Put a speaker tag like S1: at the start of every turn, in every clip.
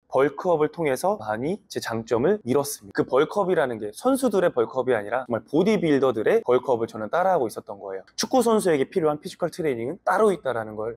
S1: 벌크업을 통해서 많이 제 장점을 잃었습니다. 그 벌크업이라는 게 선수들의 벌크업이 아니라 정말 보디빌더들의 벌크업을 저는 따라하고 있었던 거예요. 축구 선수에게 필요한 피지컬 트레이닝은 따로 있다는 걸.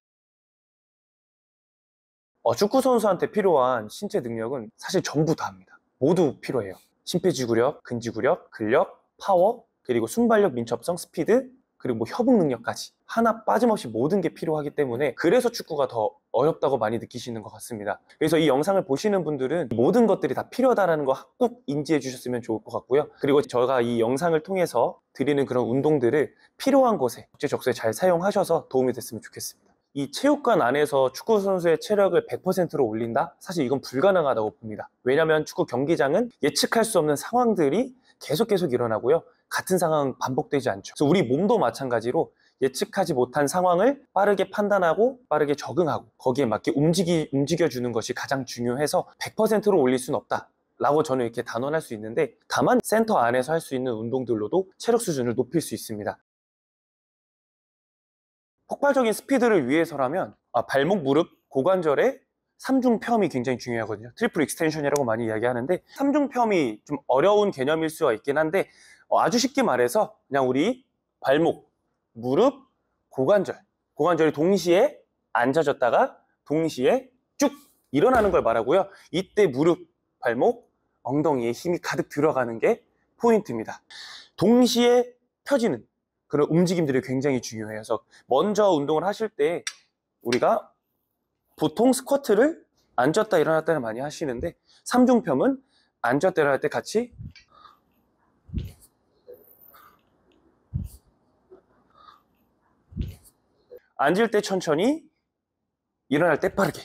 S1: 축구 선수한테 필요한 신체 능력은 사실 전부 다 합니다. 모두 필요해요. 심폐지구력, 근지구력, 근력, 파워, 그리고 순발력, 민첩성, 스피드, 그리고 뭐 협응 능력까지 하나 빠짐없이 모든 게 필요하기 때문에 그래서 축구가 더 어렵다고 많이 느끼시는 것 같습니다. 그래서 이 영상을 보시는 분들은 모든 것들이 다 필요하다는 거 꼭 인지해 주셨으면 좋을 것 같고요. 그리고 제가 이 영상을 통해서 드리는 그런 운동들을 필요한 곳에 적재적소에 잘 사용하셔서 도움이 됐으면 좋겠습니다. 이 체육관 안에서 축구 선수의 체력을 100%로 올린다? 사실 이건 불가능하다고 봅니다. 왜냐하면 축구 경기장은 예측할 수 없는 상황들이 계속 일어나고요. 같은 상황은 반복되지 않죠. 그래서 우리 몸도 마찬가지로 예측하지 못한 상황을 빠르게 판단하고 빠르게 적응하고 거기에 맞게 움직여주는 것이 가장 중요해서 100%로 올릴 수는 없다 라고 저는 이렇게 단언할 수 있는데, 다만 센터 안에서 할 수 있는 운동들로도 체력 수준을 높일 수 있습니다. 폭발적인 스피드를 위해서라면 발목, 무릎, 고관절의 삼중펴이 굉장히 중요하거든요. 트리플 익스텐션이라고 많이 이야기하는데, 삼중펴이 좀 어려운 개념일 수가 있긴 한데 아주 쉽게 말해서 그냥 우리 발목, 무릎, 고관절이 동시에 앉아졌다가 동시에 쭉 일어나는 걸 말하고요. 이때 무릎, 발목, 엉덩이에 힘이 가득 들어가는 게 포인트입니다. 동시에 펴지는 그런 움직임들이 굉장히 중요해요. 그래서 먼저 운동을 하실 때 우리가 보통 스쿼트를 앉았다 일어났다를 많이 하시는데, 삼중평은 앉았다 일어날 때 같이 앉을 때 천천히, 일어날 때 빠르게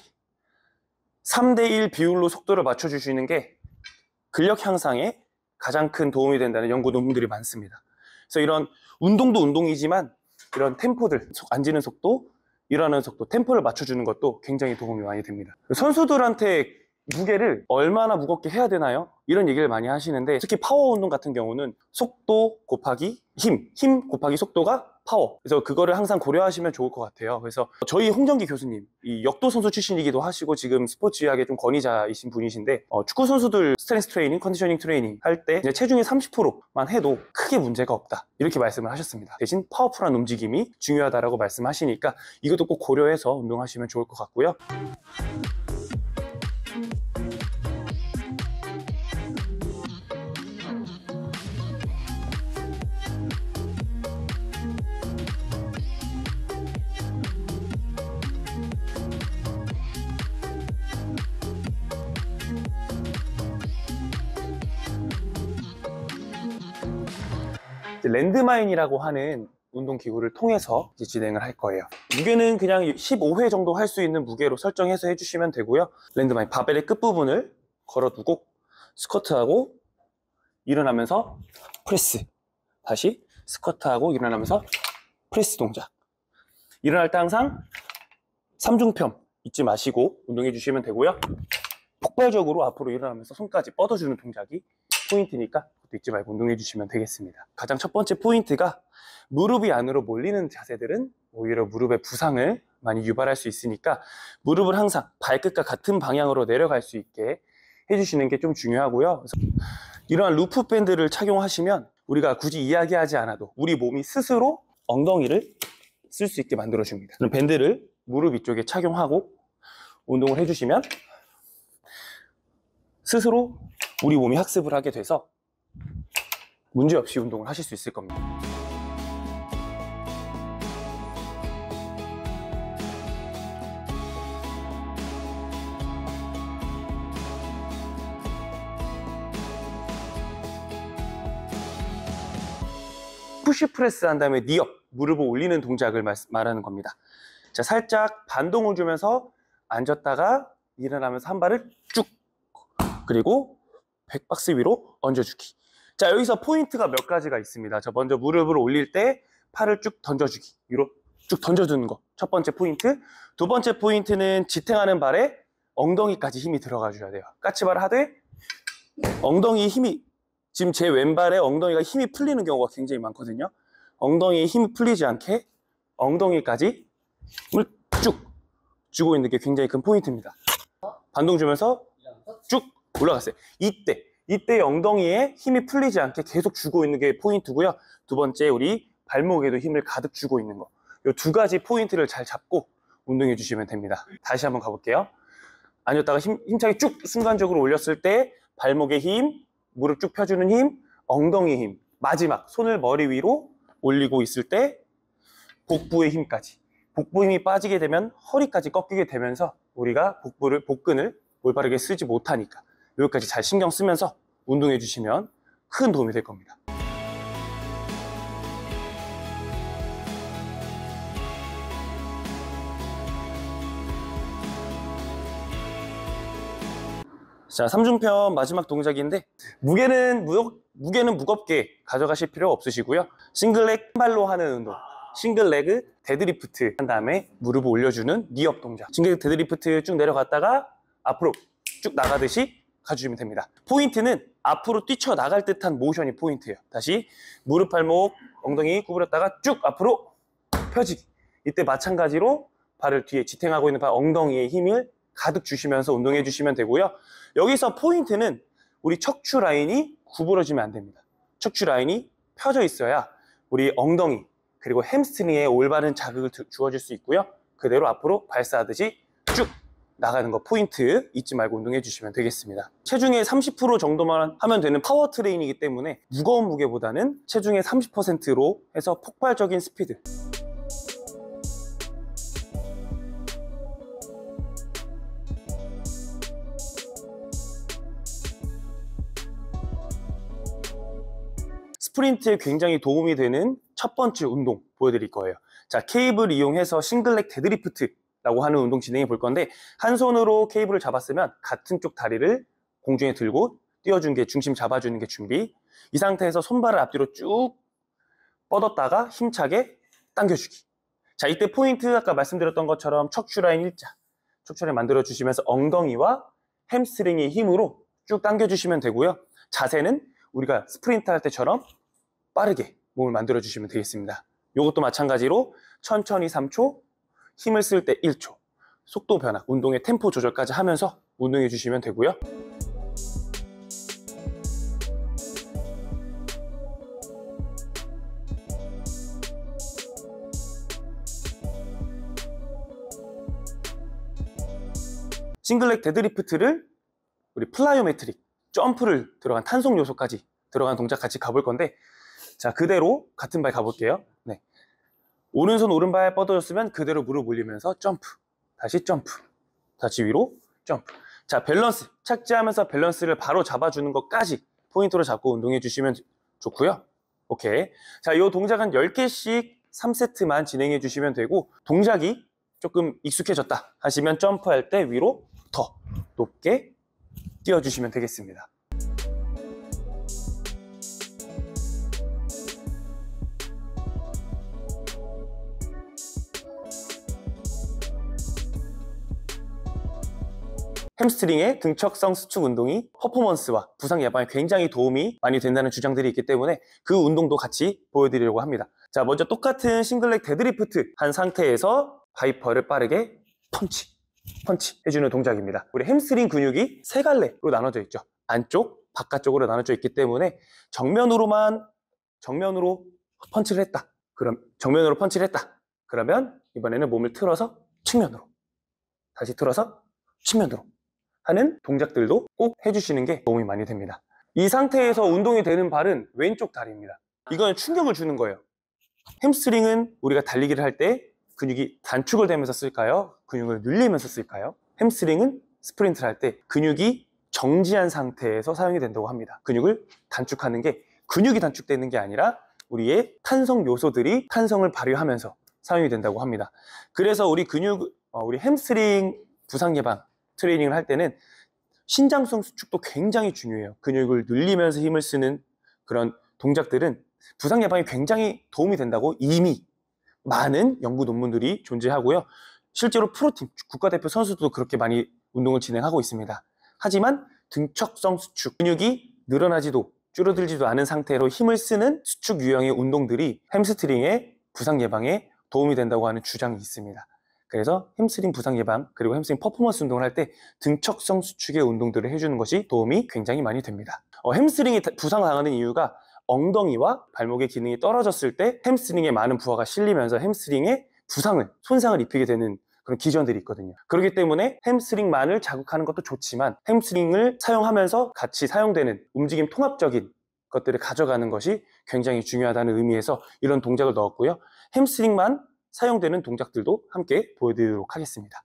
S1: 3대1 비율로 속도를 맞춰주시는 게 근력 향상에 가장 큰 도움이 된다는 연구 논문들이 많습니다. 그래서 이런 운동도 운동이지만 이런 템포들, 앉는 속도, 일어나는 속도, 템포를 맞춰주는 것도 굉장히 도움이 많이 됩니다. 선수들한테 무게를 얼마나 무겁게 해야 되나요? 이런 얘기를 많이 하시는데, 특히 파워 운동 같은 경우는 속도 곱하기 힘 곱하기 속도가 파워. 그래서 그거를 항상 고려하시면 좋을 것 같아요. 그래서 저희 홍정기 교수님, 이 역도 선수 출신이기도 하시고 지금 스포츠의학의 좀 권위자이신 분이신데, 축구 선수들 스트렝스 트레이닝, 컨디셔닝 트레이닝 할 때 체중의 30%만 해도 크게 문제가 없다 이렇게 말씀을 하셨습니다. 대신 파워풀한 움직임이 중요하다라고 말씀하시니까 이것도 꼭 고려해서 운동하시면 좋을 것 같고요. 랜드마인이라고 하는 운동기구를 통해서 진행을 할 거예요. 무게는 그냥 15회 정도 할 수 있는 무게로 설정해서 해주시면 되고요. 랜드마인 바벨의 끝부분을 걸어두고 스쿼트하고 일어나면서 프레스, 다시 스쿼트하고 일어나면서 프레스 동작. 일어날 때 항상 삼중편 잊지 마시고 운동해 주시면 되고요. 폭발적으로 앞으로 일어나면서 손까지 뻗어주는 동작이 포인트니까 그것도 잊지 말고 운동해 주시면 되겠습니다. 가장 첫 번째 포인트가, 무릎이 안으로 몰리는 자세들은 오히려 무릎의 부상을 많이 유발할 수 있으니까 무릎을 항상 발끝과 같은 방향으로 내려갈 수 있게 해주시는 게 좀 중요하고요. 그래서 이러한 루프 밴드를 착용하시면 우리가 굳이 이야기하지 않아도 우리 몸이 스스로 엉덩이를 쓸 수 있게 만들어줍니다. 그럼 밴드를 무릎 위쪽에 착용하고 운동을 해주시면 스스로 우리 몸이 학습을 하게 돼서 문제없이 운동을 하실 수 있을 겁니다. 푸시 프레스 한 다음에 니업, 무릎을 올리는 동작을 말하는 겁니다. 자, 살짝 반동을 주면서 앉았다가 일어나면서 한 발을 쭉, 그리고 백박스 위로 얹어주기. 자, 여기서 포인트가 몇 가지가 있습니다. 자, 먼저 무릎을 올릴 때 팔을 쭉 던져주기, 위로 쭉 던져주는 거 첫 번째 포인트. 두 번째 포인트는 지탱하는 발에 엉덩이까지 힘이 들어가 줘야 돼요. 까치발 하되 엉덩이에 힘이, 지금 제 왼발에 엉덩이가 힘이 풀리는 경우가 굉장히 많거든요. 엉덩이에 힘이 풀리지 않게 엉덩이까지 힘을 쭉 주고 있는 게 굉장히 큰 포인트입니다. 반동 주면서 쭉 올라갔어요. 이때 엉덩이에 힘이 풀리지 않게 계속 주고 있는 게 포인트고요. 두 번째, 우리 발목에도 힘을 가득 주고 있는 거. 이 두 가지 포인트를 잘 잡고 운동해 주시면 됩니다. 다시 한번 가볼게요. 앉았다가 힘차게 쭉 순간적으로 올렸을 때 발목에 힘, 무릎 쭉 펴주는 힘, 엉덩이 힘, 마지막 손을 머리 위로 올리고 있을 때 복부의 힘까지. 복부 힘이 빠지게 되면 허리까지 꺾이게 되면서 우리가 복근을 올바르게 쓰지 못하니까 여기까지 잘 신경 쓰면서 운동해 주시면 큰 도움이 될 겁니다. 자, 삼중편 마지막 동작인데 무게는 무겁게 가져가실 필요 없으시고요. 싱글렉 발로 하는 운동, 싱글레그 데드리프트 한 다음에 무릎을 올려주는 니업 동작. 싱글레그 데드리프트 쭉 내려갔다가 앞으로 쭉 나가듯이 가주시면 됩니다. 포인트는 앞으로 뛰쳐나갈 듯한 모션이 포인트예요. 다시 무릎, 발목, 엉덩이 구부렸다가 쭉 앞으로 펴지기. 이때 마찬가지로 발을 뒤에 지탱하고 있는 엉덩이에 힘을 가득 주시면서 운동해 주시면 되고요. 여기서 포인트는 우리 척추 라인이 구부러지면 안 됩니다. 척추 라인이 펴져 있어야 우리 엉덩이 그리고 햄스트링에 올바른 자극을 주어줄 수 있고요. 그대로 앞으로 발사하듯이 쭉 나가는 거 포인트 잊지 말고 운동해 주시면 되겠습니다. 체중의 30% 정도만 하면 되는 파워 트레이닝이기 때문에 무거운 무게보다는 체중의 30%로 해서 폭발적인 스피드. 스프린트에 굉장히 도움이 되는 첫 번째 운동 보여드릴 거예요. 자, 케이블 이용해서 싱글렉 데드리프트라고 하는 운동 진행해 볼 건데 한 손으로 케이블을 잡았으면 같은 쪽 다리를 공중에 들고 띄워준 게 중심 잡아주는 게 준비. 이 상태에서 손발을 앞뒤로 쭉 뻗었다가 힘차게 당겨주기. 자, 이때 포인트 아까 말씀드렸던 것처럼 척추라인 일자, 척추라인 만들어주시면서 엉덩이와 햄스트링의 힘으로 쭉 당겨주시면 되고요. 자세는 우리가 스프린트 할 때처럼 빠르게 몸을 만들어 주시면 되겠습니다. 이것도 마찬가지로 천천히 3초, 힘을 쓸 때 1초, 속도 변화, 운동의 템포 조절까지 하면서 운동해 주시면 되고요. 싱글렉 데드리프트를 우리 플라이오메트릭, 점프를 들어간 탄속 요소까지 들어간 동작 같이 가볼 건데 자, 그대로 같은 발 가볼게요. 네. 오른손 오른발 뻗어줬으면 그대로 무릎 올리면서 점프, 다시 점프, 다시 위로 점프. 자, 밸런스, 착지하면서 밸런스를 바로 잡아주는 것까지 포인트로 잡고 운동해 주시면 좋고요. 오케이. 자, 이 동작은 10개씩 3세트만 진행해 주시면 되고 동작이 조금 익숙해졌다 하시면 점프할 때 위로 더 높게 띄워주시면 되겠습니다. 햄스트링의 등척성 수축 운동이 퍼포먼스와 부상 예방에 굉장히 도움이 많이 된다는 주장들이 있기 때문에 그 운동도 같이 보여드리려고 합니다. 자, 먼저 똑같은 싱글렉 데드리프트 한 상태에서 바이퍼를 빠르게 펀치 해주는 동작입니다. 우리 햄스트링 근육이 세 갈래로 나눠져 있죠. 안쪽, 바깥쪽으로 나눠져 있기 때문에 정면으로 펀치를 했다. 그러면 이번에는 몸을 틀어서 측면으로, 다시 틀어서 측면으로 하는 동작들도 꼭 해주시는 게 도움이 많이 됩니다. 이 상태에서 운동이 되는 발은 왼쪽 다리입니다. 이건 충격을 주는 거예요. 햄스트링은 우리가 달리기를 할 때 근육이 단축을 되면서 쓸까요? 근육을 늘리면서 쓸까요? 햄스트링은 스프린트를 할 때 근육이 정지한 상태에서 사용이 된다고 합니다. 근육을 단축하는 게 근육이 단축되는 게 아니라 우리의 탄성 요소들이 탄성을 발휘하면서 사용이 된다고 합니다. 그래서 우리 햄스트링 부상 예방 트레이닝을 할 때는 신장성 수축도 굉장히 중요해요. 근육을 늘리면서 힘을 쓰는 그런 동작들은 부상 예방에 굉장히 도움이 된다고 이미 많은 연구 논문들이 존재하고요. 실제로 프로팀, 국가대표 선수도 그렇게 많이 운동을 진행하고 있습니다. 하지만 등척성 수축, 근육이 늘어나지도 줄어들지도 않은 상태로 힘을 쓰는 수축 유형의 운동들이 햄스트링의 부상 예방에 도움이 된다고 하는 주장이 있습니다. 그래서 햄스트링 부상 예방 그리고 햄스트링 퍼포먼스 운동을 할 때 등척성 수축의 운동들을 해주는 것이 도움이 굉장히 많이 됩니다. 햄스트링이 부상당하는 이유가 엉덩이와 발목의 기능이 떨어졌을 때 햄스트링에 많은 부하가 실리면서 햄스트링에 손상을 입히게 되는 그런 기전들이 있거든요. 그렇기 때문에 햄스트링만을 자극하는 것도 좋지만 햄스트링을 사용하면서 같이 사용되는 움직임 통합적인 것들을 가져가는 것이 굉장히 중요하다는 의미에서 이런 동작을 넣었고요. 햄스트링만 사용되는 동작들도 함께 보여드리도록 하겠습니다.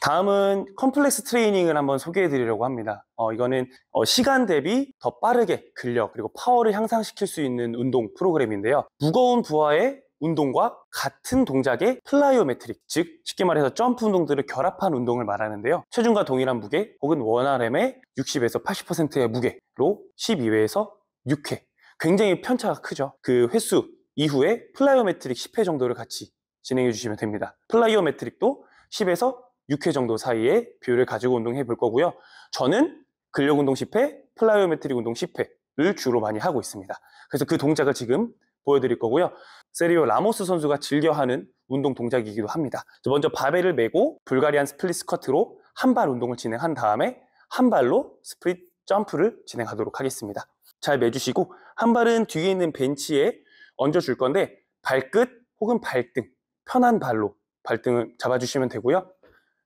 S1: 다음은 컴플렉스 트레이닝을 한번 소개해 드리려고 합니다. 이거는 시간 대비 더 빠르게 근력 그리고 파워를 향상시킬 수 있는 운동 프로그램인데요. 무거운 부하의 운동과 같은 동작의 플라이오메트릭, 즉 쉽게 말해서 점프 운동들을 결합한 운동을 말하는데요. 체중과 동일한 무게 혹은 원RM의 60에서 80%의 무게로 12회에서 6회, 굉장히 편차가 크죠. 그 횟수 이후에 플라이오메트릭 10회 정도를 같이 진행해 주시면 됩니다. 플라이오메트릭도 10에서 6회 정도 사이의 비율을 가지고 운동해 볼 거고요. 저는 근력 운동 10회, 플라이오메트릭 운동 10회를 주로 많이 하고 있습니다. 그래서 그 동작을 지금 보여드릴 거고요. 세리오 라모스 선수가 즐겨하는 운동 동작이기도 합니다. 먼저 바벨을 메고 불가리안 스플릿 스쿼트로 한 발 운동을 진행한 다음에 한 발로 스플릿 점프를 진행하도록 하겠습니다. 잘 매주시고 한 발은 뒤에 있는 벤치에 얹어줄 건데 발끝 혹은 발등, 편한 발로 발등을 잡아주시면 되고요.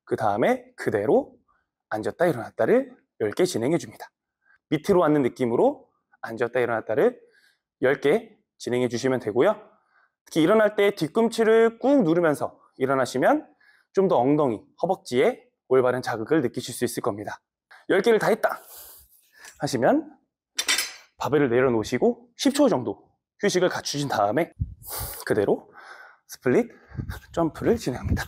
S1: 그 다음에 그대로 앉았다 일어났다를 10개 진행해 줍니다. 밑으로 앉는 느낌으로 앉았다 일어났다를 10개 진행해 주시면 되고요. 특히 일어날 때 뒤꿈치를 꾹 누르면서 일어나시면 좀 더 엉덩이, 허벅지에 올바른 자극을 느끼실 수 있을 겁니다. 10개를 다 했다 하시면 바벨을 내려놓으시고 10초 정도 휴식을 갖추신 다음에 그대로 스플릿 점프를 진행합니다.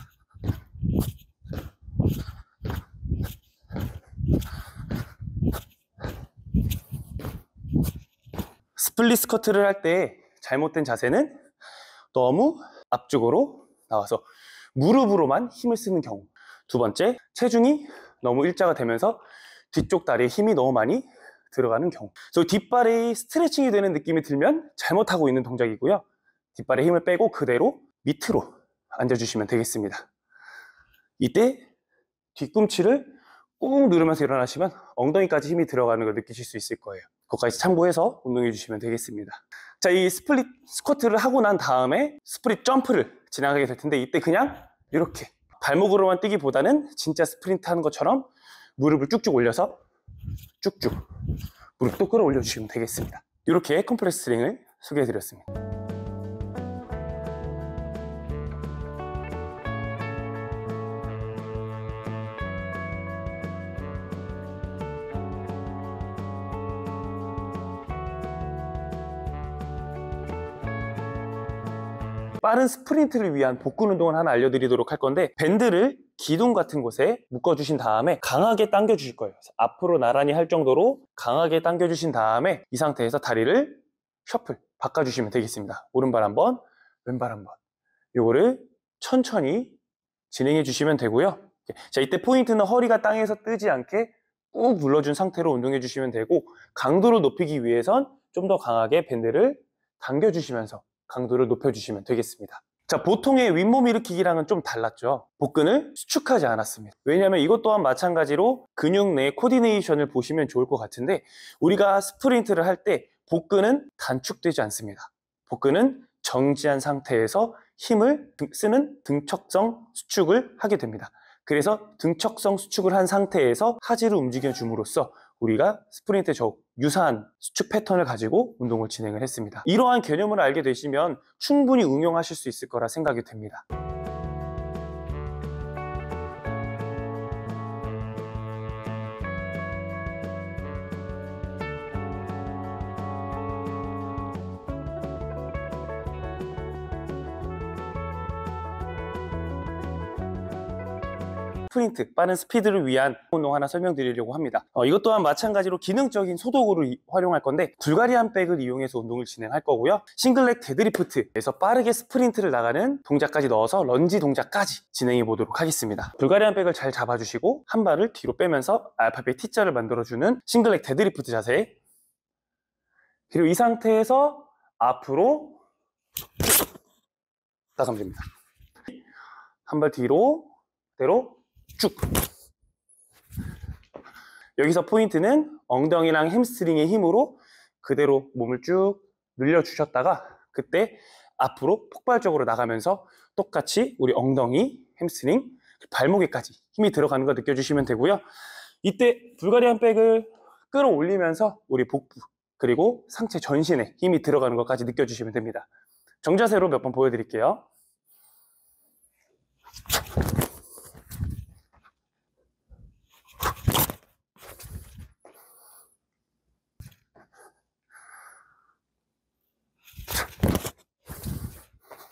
S1: 스플릿 스쿼트를 할 때 잘못된 자세는 너무 앞쪽으로 나와서 무릎으로만 힘을 쓰는 경우. 두 번째, 체중이 너무 일자가 되면서 뒤쪽 다리에 힘이 너무 많이 들어가는 경우. 그래서 뒷발이 스트레칭이 되는 느낌이 들면 잘못하고 있는 동작이고요. 뒷발에 힘을 빼고 그대로 밑으로 앉아주시면 되겠습니다. 이때 뒤꿈치를 꾹 누르면서 일어나시면 엉덩이까지 힘이 들어가는 걸 느끼실 수 있을 거예요. 그것까지 참고해서 운동해 주시면 되겠습니다. 자, 이 스플릿 스쿼트를 하고 난 다음에 스플릿 점프를 진행하게 될 텐데 이때 그냥 이렇게 발목으로만 뛰기보다는 진짜 스프린트 하는 것처럼 무릎을 쭉쭉 올려서 쭉쭉 무릎도 끌어올려 주시면 되겠습니다. 이렇게 컴플렉스 트레이닝을 소개해 드렸습니다. 빠른 스프린트를 위한 복근 운동을 하나 알려드리도록 할 건데 밴드를 기둥 같은 곳에 묶어주신 다음에 강하게 당겨주실 거예요. 앞으로 나란히 할 정도로 강하게 당겨주신 다음에 이 상태에서 다리를 셔플 바꿔주시면 되겠습니다. 오른발 한번, 왼발 한번. 요거를 천천히 진행해 주시면 되고요. 자, 이때 포인트는 허리가 땅에서 뜨지 않게 꾹 눌러준 상태로 운동해 주시면 되고 강도를 높이기 위해선 좀 더 강하게 밴드를 당겨주시면서 강도를 높여주시면 되겠습니다. 자, 보통의 윗몸 일으키기랑은 좀 달랐죠. 복근을 수축하지 않았습니다. 왜냐하면 이것 또한 마찬가지로 근육 내 코디네이션을 보시면 좋을 것 같은데 우리가 스프린트를 할 때 복근은 단축되지 않습니다. 복근은 정지한 상태에서 힘을 쓰는 등척성 수축을 하게 됩니다. 그래서 등척성 수축을 한 상태에서 하지를 움직여줌으로써 우리가 스프린트에 유사한 수축 패턴을 가지고 운동을 진행을 했습니다. 이러한 개념을 알게 되시면 충분히 응용하실 수 있을 거라 생각이 됩니다. 스프린트, 빠른 스피드를 위한 운동 하나 설명드리려고 합니다. 이것 또한 마찬가지로 기능적인 소도구를 활용할 건데 불가리안 백을 이용해서 운동을 진행할 거고요. 싱글렉 데드리프트에서 빠르게 스프린트를 나가는 동작까지 넣어서 런지 동작까지 진행해 보도록 하겠습니다. 불가리안 백을 잘 잡아주시고 한 발을 뒤로 빼면서 알파벳 T자를 만들어주는 싱글렉 데드리프트 자세, 그리고 이 상태에서 앞으로 나가면 됩니다. 한 발 뒤로 그대로 쭉. 여기서 포인트는 엉덩이랑 햄스트링의 힘으로 그대로 몸을 쭉 늘려주셨다가 그때 앞으로 폭발적으로 나가면서 똑같이 우리 엉덩이, 햄스트링, 발목에까지 힘이 들어가는 거 느껴주시면 되고요. 이때 불가리안 백을 끌어올리면서 우리 복부 그리고 상체 전신에 힘이 들어가는 것까지 느껴주시면 됩니다. 정자세로 몇 번 보여드릴게요.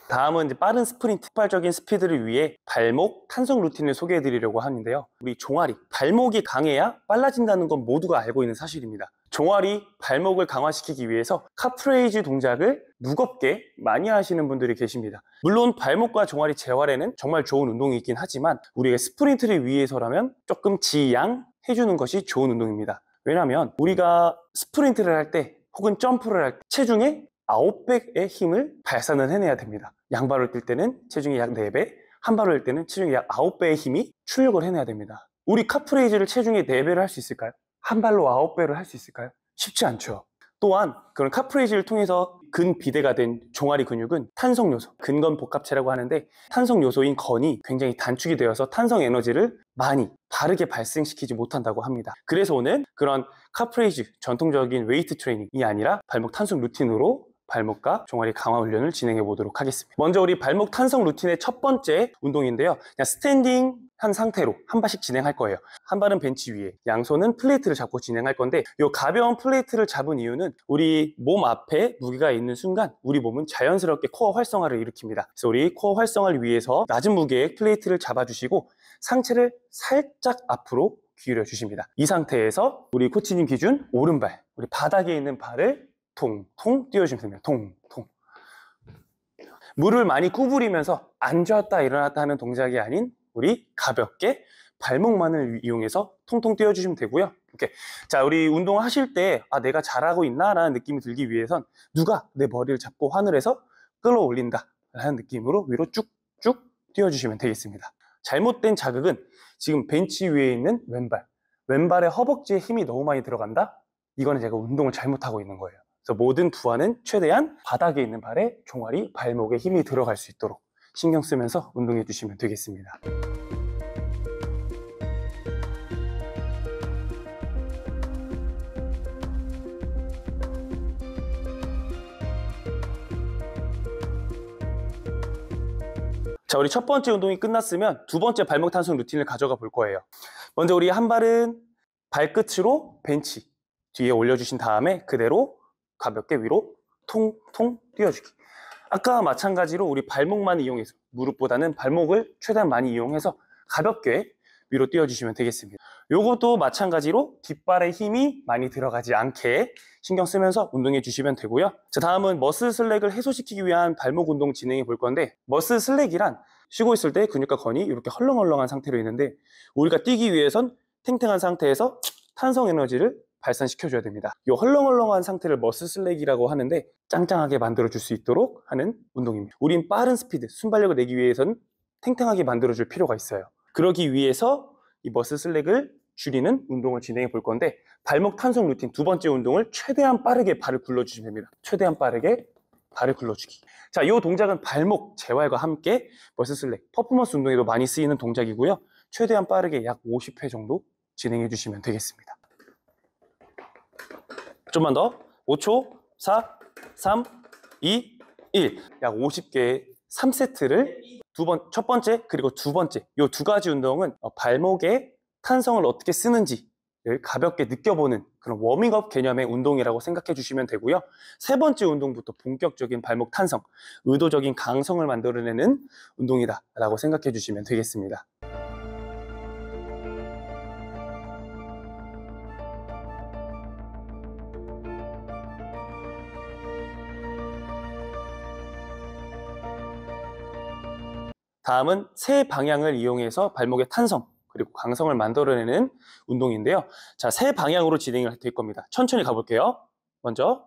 S1: 다음은 이제 빠른 스프린트, 폭발적인 스피드를 위해 발목 탄성 루틴을 소개해 드리려고 하는데요. 우리 종아리, 발목이 강해야 빨라진다는 건 모두가 알고 있는 사실입니다. 종아리, 발목을 강화시키기 위해서 카프레이즈 동작을 무겁게 많이 하시는 분들이 계십니다. 물론 발목과 종아리 재활에는 정말 좋은 운동이 있긴 하지만 우리가 스프린트를 위해서라면 조금 지양 해주는 것이 좋은 운동입니다. 왜냐하면 우리가 스프린트를 할 때 혹은 점프를 할 때 체중의 9배의 힘을 발산을 해내야 됩니다. 양발을 뛸 때는 체중이 약 4배, 한 발을 뛸 때는 체중이 약 9배의 힘이 출력을 해내야 됩니다. 우리 카프레이즈를 체중의 4배를 할 수 있을까요? 한 발로 9배를 할 수 있을까요? 쉽지 않죠. 또한 그런 카프레이즈를 통해서 근비대가 된 종아리 근육은 탄성 요소, 근건 복합체라고 하는데 탄성 요소인 건이 굉장히 단축이 되어서 탄성 에너지를 많이 바르게 발생시키지 못한다고 합니다. 그래서 오늘 그런 카프레이즈, 전통적인 웨이트 트레이닝이 아니라 발목 탄성 루틴으로 발목과 종아리 강화 훈련을 진행해 보도록 하겠습니다. 먼저 우리 발목 탄성 루틴의 첫 번째 운동인데요. 그냥 스탠딩 한 상태로 한 발씩 진행할 거예요. 한 발은 벤치 위에, 양손은 플레이트를 잡고 진행할 건데 이 가벼운 플레이트를 잡은 이유는 우리 몸 앞에 무게가 있는 순간 우리 몸은 자연스럽게 코어 활성화를 일으킵니다. 그래서 우리 코어 활성화를 위해서 낮은 무게의 플레이트를 잡아주시고 상체를 살짝 앞으로 기울여 주십니다. 이 상태에서 우리 코치님 기준 오른발, 우리 바닥에 있는 발을 통통 띄워주시면 됩니다. 통통. 물을 많이 구부리면서 앉았다 일어났다 하는 동작이 아닌 우리 가볍게 발목만을 이용해서 통통 띄워주시면 되고요. 이렇게. 자, 우리 운동하실 때 내가 잘하고 있나 라는 느낌이 들기 위해선 누가 내 머리를 잡고 하늘에서 끌어올린다 라는 느낌으로 위로 쭉쭉 띄워주시면 되겠습니다. 잘못된 자극은 지금 벤치 위에 있는 왼발의 허벅지에 힘이 너무 많이 들어간다? 이거는 제가 운동을 잘못하고 있는 거예요. 그래서 모든 부하는 최대한 바닥에 있는 발에 종아리, 발목에 힘이 들어갈 수 있도록 신경 쓰면서 운동해 주시면 되겠습니다. 자, 우리 첫 번째 운동이 끝났으면 두 번째 발목 탄성 루틴을 가져가 볼 거예요. 먼저 우리 한 발은 발끝으로 벤치 뒤에 올려주신 다음에 그대로 가볍게 위로 통통 띄워주기. 아까와 마찬가지로 우리 발목만 이용해서 무릎보다는 발목을 최대한 많이 이용해서 가볍게 위로 띄워주시면 되겠습니다. 요것도 마찬가지로 뒷발에 힘이 많이 들어가지 않게 신경 쓰면서 운동해 주시면 되고요. 자, 다음은 머슬 슬랙을 해소시키기 위한 발목 운동 진행해 볼 건데 머슬 슬랙이란 쉬고 있을 때 근육과 건이 이렇게 헐렁헐렁한 상태로 있는데 우리가 뛰기 위해선 탱탱한 상태에서 탄성 에너지를 발산시켜줘야 됩니다. 이 헐렁헐렁한 상태를 머슬 슬랙이라고 하는데 짱짱하게 만들어줄 수 있도록 하는 운동입니다. 우린 빠른 스피드, 순발력을 내기 위해서는 탱탱하게 만들어줄 필요가 있어요. 그러기 위해서 이 머슬 슬랙을 줄이는 운동을 진행해 볼 건데 발목 탄성 루틴 두 번째 운동을 최대한 빠르게 발을 굴러주시면 됩니다. 최대한 빠르게 발을 굴러주기. 자, 이 동작은 발목 재활과 함께 머슬 슬랙, 퍼포먼스 운동에도 많이 쓰이는 동작이고요. 최대한 빠르게 약 50회 정도 진행해 주시면 되겠습니다. 좀만 더. 5초, 4, 3, 2, 1. 약 50개의 3세트를 첫 번째 그리고 두 번째 이 두 가지 운동은 발목의 탄성을 어떻게 쓰는지를 가볍게 느껴보는 그런 워밍업 개념의 운동이라고 생각해 주시면 되고요. 세 번째 운동부터 본격적인 발목 탄성, 의도적인 강성을 만들어내는 운동이다 라고 생각해 주시면 되겠습니다. 다음은 세 방향을 이용해서 발목의 탄성 그리고 강성을 만들어내는 운동인데요. 자, 세 방향으로 진행이 될 겁니다. 천천히 가볼게요. 먼저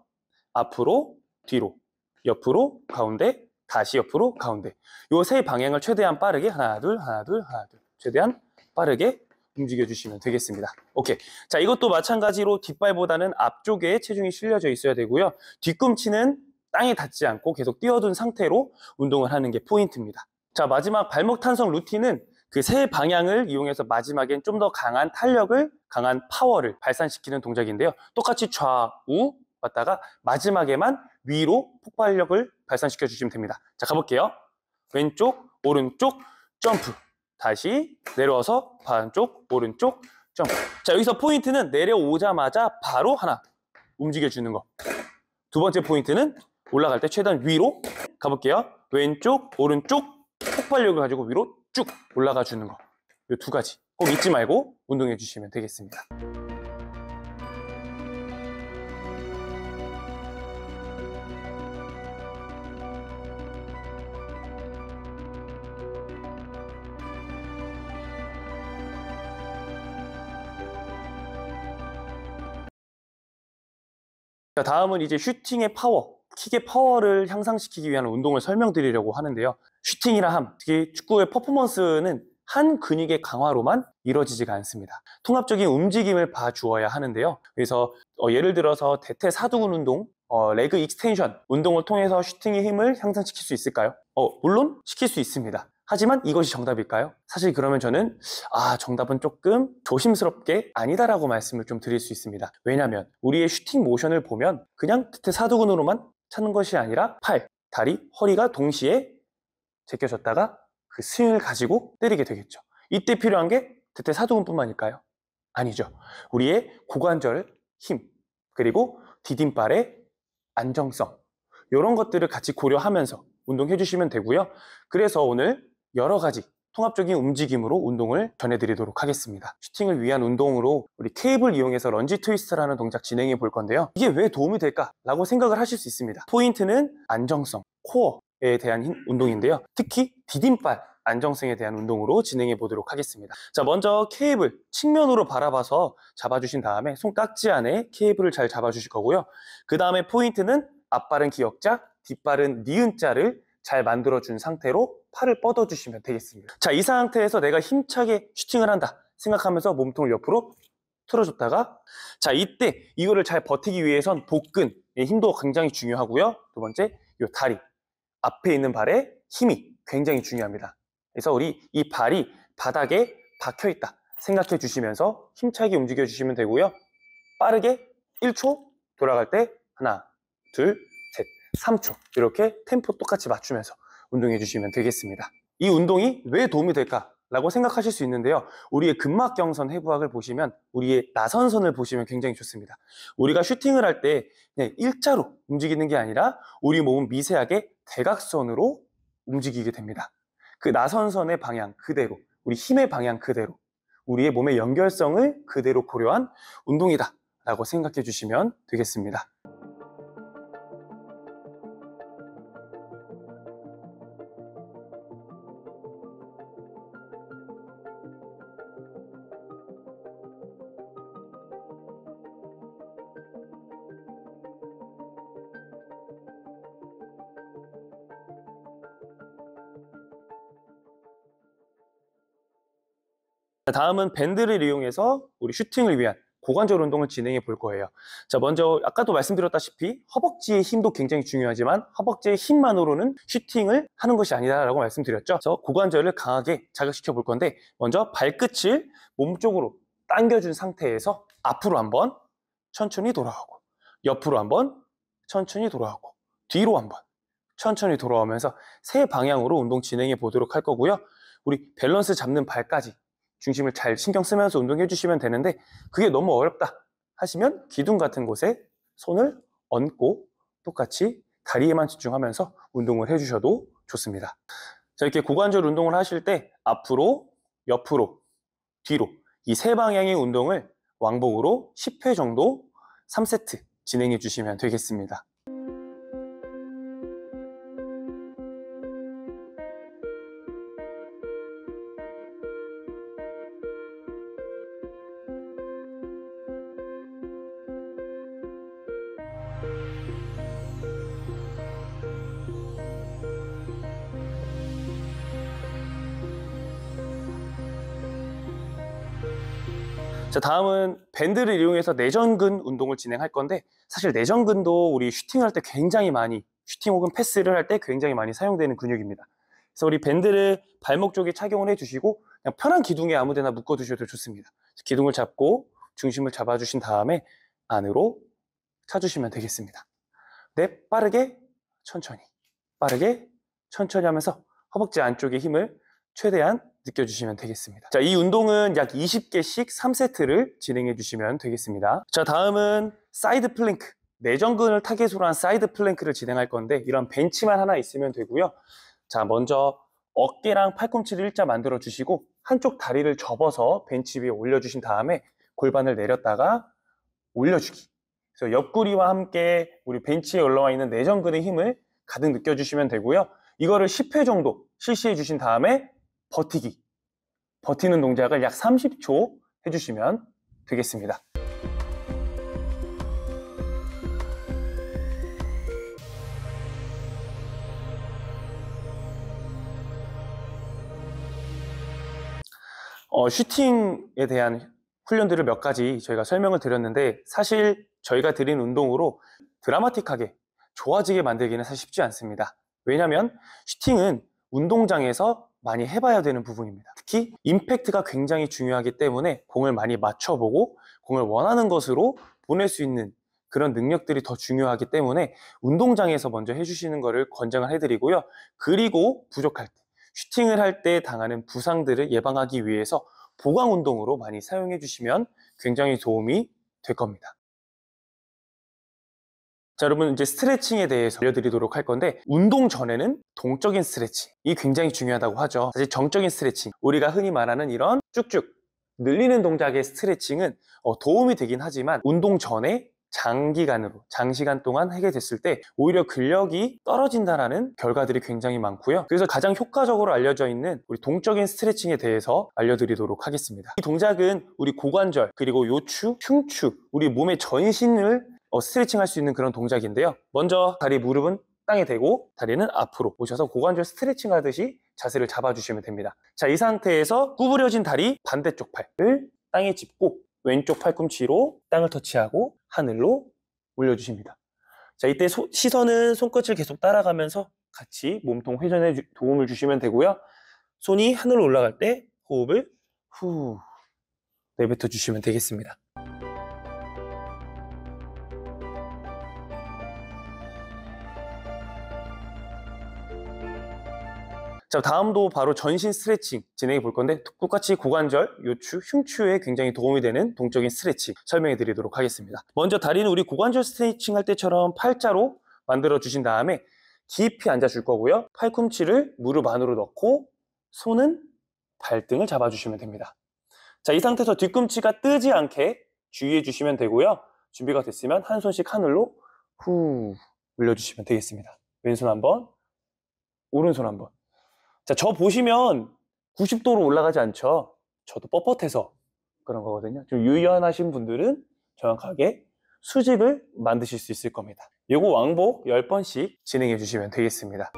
S1: 앞으로, 뒤로, 옆으로, 가운데, 다시 옆으로, 가운데. 요 세 방향을 최대한 빠르게 하나, 둘, 하나, 둘, 하나, 둘. 최대한 빠르게 움직여 주시면 되겠습니다. 오케이. 자, 이것도 마찬가지로 뒷발보다는 앞쪽에 체중이 실려져 있어야 되고요. 뒤꿈치는 땅에 닿지 않고 계속 띄워둔 상태로 운동을 하는 게 포인트입니다. 자, 마지막 발목 탄성 루틴은 그 세 방향을 이용해서 마지막엔 좀 더 강한 탄력을, 강한 파워를 발산시키는 동작인데요. 똑같이 좌우 왔다가 마지막에만 위로 폭발력을 발산시켜 주시면 됩니다. 자, 가볼게요. 왼쪽, 오른쪽, 점프. 다시 내려와서 반쪽, 오른쪽, 점프. 자, 여기서 포인트는 내려오자마자 바로 하나 움직여 주는 거. 두 번째 포인트는 올라갈 때 최대한 위로 가볼게요. 왼쪽, 오른쪽, 폭발력을 가지고 위로 쭉 올라가 주는 거. 이 두 가지 꼭 잊지 말고 운동해 주시면 되겠습니다. 자, 다음은 이제 슈팅의 파워, 킥의 파워를 향상시키기 위한 운동을 설명드리려고 하는데요. 슈팅이라 함, 특히 축구의 퍼포먼스는 한 근육의 강화로만 이루어지지가 않습니다. 통합적인 움직임을 봐주어야 하는데요. 그래서 예를 들어서 대퇴사두근 운동, 레그 익스텐션 운동을 통해서 슈팅의 힘을 향상시킬 수 있을까요? 물론 시킬 수 있습니다. 하지만 이것이 정답일까요? 사실 그러면 저는 정답은 조금 조심스럽게 아니다라고 말씀을 좀 드릴 수 있습니다. 왜냐하면 우리의 슈팅 모션을 보면 그냥 대퇴사두근으로만 찾는 것이 아니라 팔, 다리, 허리가 동시에 제껴졌다가 그 스윙을 가지고 때리게 되겠죠. 이때 필요한 게 대퇴사두근뿐만일까요? 아니죠. 우리의 고관절 힘, 그리고 디딤발의 안정성, 이런 것들을 같이 고려하면서 운동해 주시면 되고요. 그래서 오늘 여러 가지 통합적인 움직임으로 운동을 전해드리도록 하겠습니다. 슈팅을 위한 운동으로 우리 케이블 이용해서 런지 트위스트라는 동작 진행해 볼 건데요. 이게 왜 도움이 될까라고 생각을 하실 수 있습니다. 포인트는 안정성, 코어에 대한 운동인데요. 특히 디딤발 안정성에 대한 운동으로 진행해 보도록 하겠습니다. 자, 먼저 케이블 측면으로 바라봐서 잡아주신 다음에 손깍지 안에 케이블을 잘 잡아주실 거고요. 그 다음에 포인트는 앞발은 기역자, 뒷발은 니은자를 잘 만들어준 상태로 팔을 뻗어주시면 되겠습니다. 자, 이 상태에서 내가 힘차게 슈팅을 한다 생각하면서 몸통을 옆으로 틀어줬다가, 자, 이때 이거를 잘 버티기 위해선 복근의 힘도 굉장히 중요하고요. 두 번째, 이 다리, 앞에 있는 발의 힘이 굉장히 중요합니다. 그래서 우리 이 발이 바닥에 박혀있다 생각해 주시면서 힘차게 움직여 주시면 되고요. 빠르게 1초 돌아갈 때 하나, 둘, 셋, 3초 이렇게 템포 똑같이 맞추면서 운동해 주시면 되겠습니다. 이 운동이 왜 도움이 될까라고 생각하실 수 있는데요. 우리의 근막경선 해부학을 보시면 우리의 나선선을 보시면 굉장히 좋습니다. 우리가 슈팅을 할 때 일자로 움직이는 게 아니라 우리 몸은 미세하게 대각선으로 움직이게 됩니다. 그 나선선의 방향 그대로, 우리 힘의 방향 그대로, 우리의 몸의 연결성을 그대로 고려한 운동이다 라고 생각해 주시면 되겠습니다. 다음은 밴드를 이용해서 우리 슈팅을 위한 고관절 운동을 진행해 볼 거예요. 자, 먼저 아까도 말씀드렸다시피 허벅지의 힘도 굉장히 중요하지만 허벅지의 힘만으로는 슈팅을 하는 것이 아니다라고 말씀드렸죠. 그래서 고관절을 강하게 자극시켜 볼 건데, 먼저 발끝을 몸쪽으로 당겨준 상태에서 앞으로 한번 천천히 돌아오고, 옆으로 한번 천천히 돌아오고, 뒤로 한번 천천히 돌아오면서 세 방향으로 운동 진행해 보도록 할 거고요. 우리 밸런스 잡는 발까지 중심을 잘 신경 쓰면서 운동해 주시면 되는데, 그게 너무 어렵다 하시면 기둥 같은 곳에 손을 얹고 똑같이 다리에만 집중하면서 운동을 해주셔도 좋습니다. 자, 이렇게 고관절 운동을 하실 때 앞으로, 옆으로, 뒤로 이 세 방향의 운동을 왕복으로 10회 정도 3세트 진행해 주시면 되겠습니다. 자, 다음은 밴드를 이용해서 내전근 운동을 진행할 건데, 사실 내전근도 우리 슈팅할 때 굉장히 많이, 슈팅 혹은 패스를 할 때 굉장히 많이 사용되는 근육입니다. 그래서 우리 밴드를 발목 쪽에 착용을 해주시고 그냥 편한 기둥에 아무 데나 묶어두셔도 좋습니다. 기둥을 잡고 중심을 잡아주신 다음에 안으로 차주시면 되겠습니다. 네, 빠르게 천천히, 빠르게 천천히 하면서 허벅지 안쪽에 힘을 최대한 느껴주시면 되겠습니다. 자, 이 운동은 약 20개씩 3세트를 진행해 주시면 되겠습니다. 자, 다음은 사이드 플랭크, 내전근을 타겟으로 한 사이드 플랭크를 진행할 건데, 이런 벤치만 하나 있으면 되고요. 자, 먼저 어깨랑 팔꿈치를 일자 만들어 주시고 한쪽 다리를 접어서 벤치 위에 올려주신 다음에 골반을 내렸다가 올려주기. 그래서 옆구리와 함께 우리 벤치에 올라와 있는 내전근의 힘을 가득 느껴주시면 되고요. 이거를 10회 정도 실시해 주신 다음에 버티기. 버티는 동작을 약 30초 해주시면 되겠습니다. 슈팅에 대한 훈련들을 몇 가지 저희가 설명을 드렸는데, 사실 저희가 드린 운동으로 드라마틱하게 좋아지게 만들기는 사실 쉽지 않습니다. 왜냐하면 슈팅은 운동장에서 많이 해봐야 되는 부분입니다. 특히 임팩트가 굉장히 중요하기 때문에 공을 많이 맞춰보고 공을 원하는 것으로 보낼 수 있는 그런 능력들이 더 중요하기 때문에 운동장에서 먼저 해주시는 것을 권장을 해드리고요. 그리고 부족할 때, 슈팅을 할 때 당하는 부상들을 예방하기 위해서 보강 운동으로 많이 사용해 주시면 굉장히 도움이 될 겁니다. 자, 여러분, 이제 스트레칭에 대해서 알려드리도록 할 건데, 운동 전에는 동적인 스트레칭이 굉장히 중요하다고 하죠. 사실 정적인 스트레칭, 우리가 흔히 말하는 이런 쭉쭉 늘리는 동작의 스트레칭은 도움이 되긴 하지만, 운동 전에 장기간으로, 장시간 동안 하게 됐을 때 오히려 근력이 떨어진다는 결과들이 굉장히 많고요. 그래서 가장 효과적으로 알려져 있는 우리 동적인 스트레칭에 대해서 알려드리도록 하겠습니다. 이 동작은 우리 고관절, 그리고 요추, 흉추, 우리 몸의 전신을 스트레칭 할 수 있는 그런 동작인데요. 먼저 다리, 무릎은 땅에 대고 다리는 앞으로 오셔서 고관절 스트레칭 하듯이 자세를 잡아주시면 됩니다. 자, 이 상태에서 구부려진 다리 반대쪽 팔을 땅에 짚고 왼쪽 팔꿈치로 땅을 터치하고 하늘로 올려주십니다. 자, 이때 시선은 손끝을 계속 따라가면서 같이 몸통 회전에 도움을 주시면 되고요. 손이 하늘로 올라갈 때 호흡을 후 내뱉어 주시면 되겠습니다. 자, 다음도 바로 전신 스트레칭 진행해 볼 건데, 똑같이 고관절, 요추, 흉추에 굉장히 도움이 되는 동적인 스트레칭 설명해 드리도록 하겠습니다. 먼저 다리는 우리 고관절 스트레칭 할 때처럼 팔자로 만들어 주신 다음에 깊이 앉아 줄 거고요. 팔꿈치를 무릎 안으로 넣고 손은 발등을 잡아 주시면 됩니다. 자, 이 상태에서 뒤꿈치가 뜨지 않게 주의해 주시면 되고요. 준비가 됐으면 한 손씩 하늘로 후 올려주시면 되겠습니다. 왼손 한번, 오른손 한번. 자, 저 보시면 90도로 올라가지 않죠? 저도 뻣뻣해서 그런 거거든요. 좀 유연하신 분들은 정확하게 수직을 만드실 수 있을 겁니다. 요거 왕복 10번씩 진행해 주시면 되겠습니다.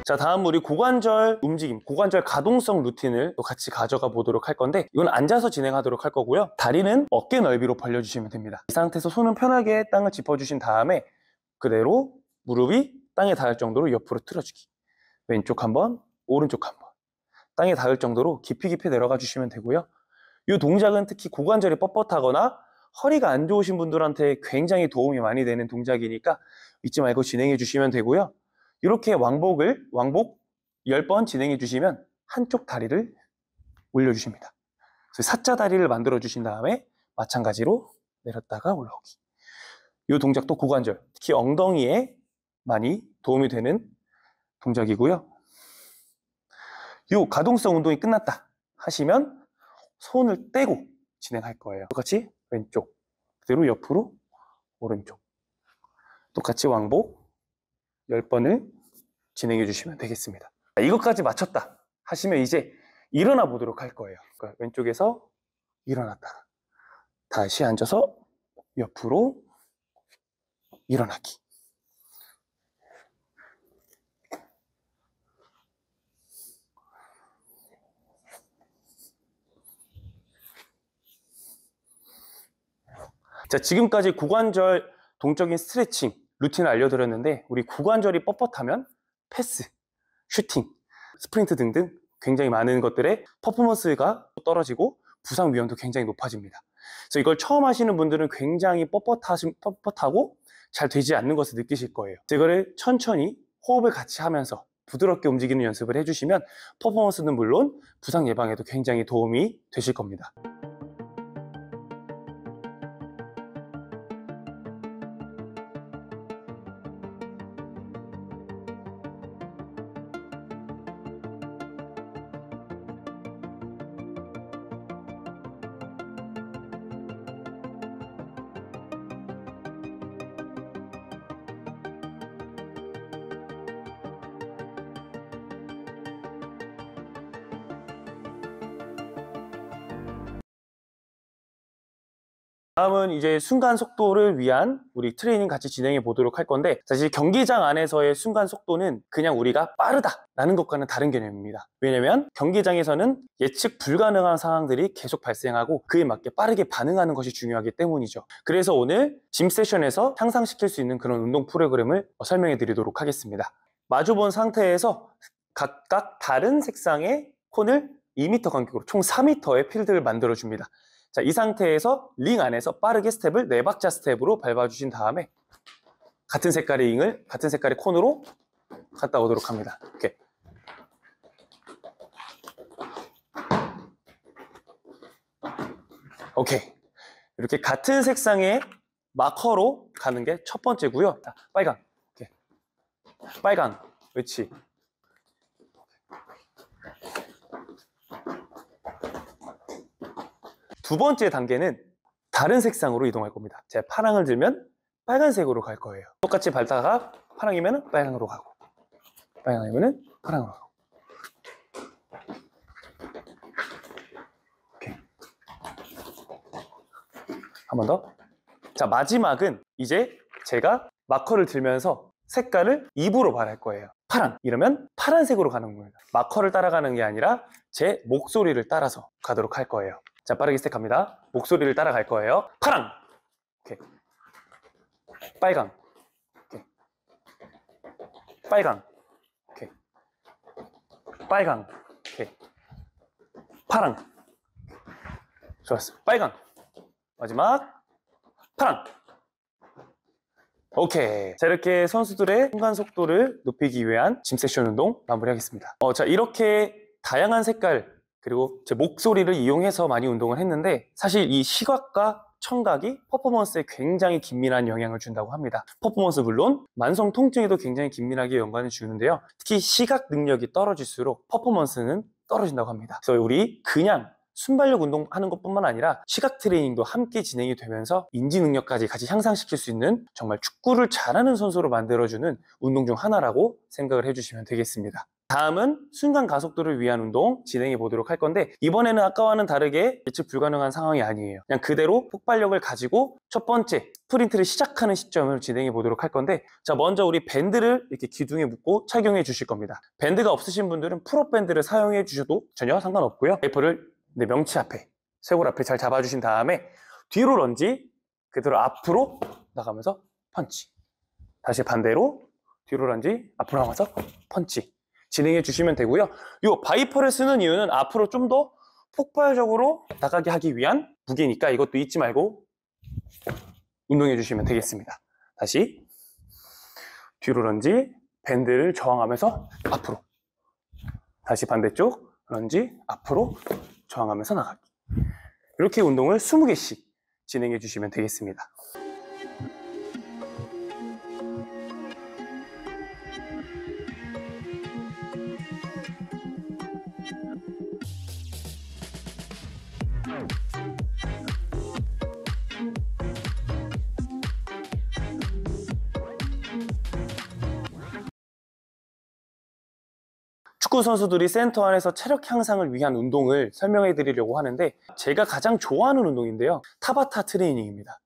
S1: 자, 다음 우리 고관절 움직임, 고관절 가동성 루틴을 또 같이 가져가 보도록 할 건데, 이건 앉아서 진행하도록 할 거고요. 다리는 어깨 넓이로 벌려주시면 됩니다. 이 상태에서 손은 편하게 땅을 짚어주신 다음에 그대로 무릎이 땅에 닿을 정도로 옆으로 틀어주기. 왼쪽 한번, 오른쪽 한번. 땅에 닿을 정도로 깊이 내려가 주시면 되고요. 이 동작은 특히 고관절이 뻣뻣하거나 허리가 안 좋으신 분들한테 굉장히 도움이 많이 되는 동작이니까 잊지 말고 진행해 주시면 되고요. 이렇게 왕복 10번 진행해 주시면 한쪽 다리를 올려주십니다. 그래서 사자 다리를 만들어 주신 다음에 마찬가지로 내렸다가 올라오기. 이 동작도 고관절, 특히 엉덩이에 많이 도움이 되는 동작이고요. 이 가동성 운동이 끝났다 하시면 손을 떼고 진행할 거예요. 똑같이 왼쪽, 그대로 옆으로 오른쪽. 똑같이 왕복 10번을 진행해 주시면 되겠습니다. 이것까지 마쳤다 하시면 이제 일어나 보도록 할 거예요. 그러니까 왼쪽에서 일어났다가 다시 앉아서 옆으로 일어나기. 자, 지금까지 고관절 동적인 스트레칭 루틴을 알려드렸는데 우리 고관절이 뻣뻣하면 패스, 슈팅, 스프린트 등등 굉장히 많은 것들의 퍼포먼스가 떨어지고 부상 위험도 굉장히 높아집니다. 그래서 이걸 처음 하시는 분들은 굉장히 뻣뻣하고 잘 되지 않는 것을 느끼실 거예요. 이거를 천천히 호흡을 같이 하면서 부드럽게 움직이는 연습을 해주시면 퍼포먼스는 물론 부상 예방에도 굉장히 도움이 되실 겁니다. 다음은 이제 순간 속도를 위한 우리 트레이닝 같이 진행해 보도록 할 건데, 사실 경기장 안에서의 순간 속도는 그냥 우리가 빠르다라는 것과는 다른 개념입니다. 왜냐면 경기장에서는 예측 불가능한 상황들이 계속 발생하고 그에 맞게 빠르게 반응하는 것이 중요하기 때문이죠. 그래서 오늘 짐 세션에서 향상시킬 수 있는 그런 운동 프로그램을 설명해 드리도록 하겠습니다. 마주본 상태에서 각각 다른 색상의 콘을 2m 간격으로 총 4m의 필드를 만들어 줍니다. 자, 이 상태에서 링 안에서 빠르게 스텝을 4박자 스텝으로 밟아주신 다음에 같은 색깔의 링을 같은 색깔의 콘으로 갔다 오도록 합니다. 이렇게. 오케이. 이렇게 같은 색상의 마커로 가는 게 첫 번째고요. 자, 빨강. 이렇게. 빨강. 그렇지. 두 번째 단계는 다른 색상으로 이동할 겁니다. 제가 파랑을 들면 빨간색으로 갈 거예요. 똑같이 밟다가 파랑이면 빨강으로 가고, 빨강이면 파랑으로 가고. 오케이. 한 번 더. 자, 마지막은 이제 제가 마커를 들면서 색깔을 입으로 말할 거예요. 파랑. 이러면 파란색으로 가는 겁니다. 마커를 따라가는 게 아니라 제 목소리를 따라서 가도록 할 거예요. 자, 빠르게 스텝합니다. 목소리를 따라갈 거예요. 파랑! 오케이. 빨강. 오케이. 빨강. 오케이. 빨강. 오케이. 파랑. 좋았어. 빨강. 마지막. 파랑. 오케이. 자, 이렇게 선수들의 순간 속도를 높이기 위한 짐 세션 운동 마무리하겠습니다. 자, 이렇게 다양한 색깔 그리고 제 목소리를 이용해서 많이 운동을 했는데, 사실 이 시각과 청각이 퍼포먼스에 굉장히 긴밀한 영향을 준다고 합니다. 퍼포먼스 물론 만성 통증에도 굉장히 긴밀하게 연관을 주는데요. 특히 시각 능력이 떨어질수록 퍼포먼스는 떨어진다고 합니다. 그래서 우리 그냥 순발력 운동하는 것뿐만 아니라 시각 트레이닝도 함께 진행이 되면서 인지 능력까지 같이 향상시킬 수 있는 정말 축구를 잘하는 선수로 만들어주는 운동 중 하나라고 생각을 해주시면 되겠습니다. 다음은 순간 가속도를 위한 운동 진행해 보도록 할 건데, 이번에는 아까와는 다르게 예측 불가능한 상황이 아니에요. 그냥 그대로 폭발력을 가지고 첫 번째 스프린트를 시작하는 시점을 진행해 보도록 할 건데, 자, 먼저 우리 밴드를 이렇게 기둥에 묶고 착용해 주실 겁니다. 밴드가 없으신 분들은 풀업 밴드를 사용해 주셔도 전혀 상관없고요. 페이퍼를 내 명치 앞에, 쇄골 앞에 잘 잡아주신 다음에 뒤로 런지, 그대로 앞으로 나가면서 펀치, 다시 반대로 뒤로 런지, 앞으로 나가면서 펀치 진행해 주시면 되고요. 이 바이퍼를 쓰는 이유는 앞으로 좀 더 폭발적으로 나가게 하기 위한 무게니까 이것도 잊지 말고 운동해 주시면 되겠습니다. 다시 뒤로 런지, 밴드를 저항하면서 앞으로, 다시 반대쪽 런지, 앞으로 저항하면서 나가기. 이렇게 운동을 20개씩 진행해 주시면 되겠습니다. 축구 선수들이 센터 안에서 체력 향상을 위한 운동을 설명해 드리려고 하는데, 제가 가장 좋아하는 운동인데요, 타바타 트레이닝입니다.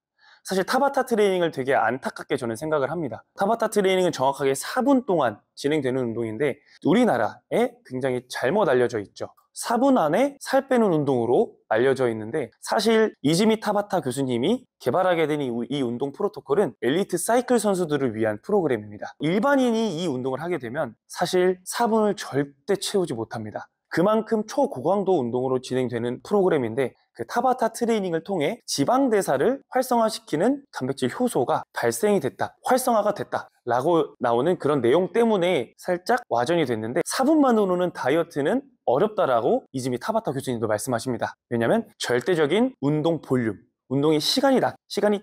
S1: 사실 타바타 트레이닝을 되게 안타깝게 저는 생각을 합니다. 타바타 트레이닝은 정확하게 4분 동안 진행되는 운동인데 우리나라에 굉장히 잘못 알려져 있죠. 4분 안에 살 빼는 운동으로 알려져 있는데, 사실 이즈미 타바타 교수님이 개발하게 된 이 운동 프로토콜은 엘리트 사이클 선수들을 위한 프로그램입니다. 일반인이 이 운동을 하게 되면 사실 4분을 절대 채우지 못합니다. 그만큼 초고강도 운동으로 진행되는 프로그램인데, 그 타바타 트레이닝을 통해 지방대사를 활성화시키는 단백질 효소가 발생이 됐다, 활성화가 됐다 라고 나오는 그런 내용 때문에 살짝 와전이 됐는데, 4분만으로는 다이어트는 어렵다라고 이즈미 타바타 교수님도 말씀하십니다. 왜냐하면 절대적인 운동 볼륨, 운동의 시간이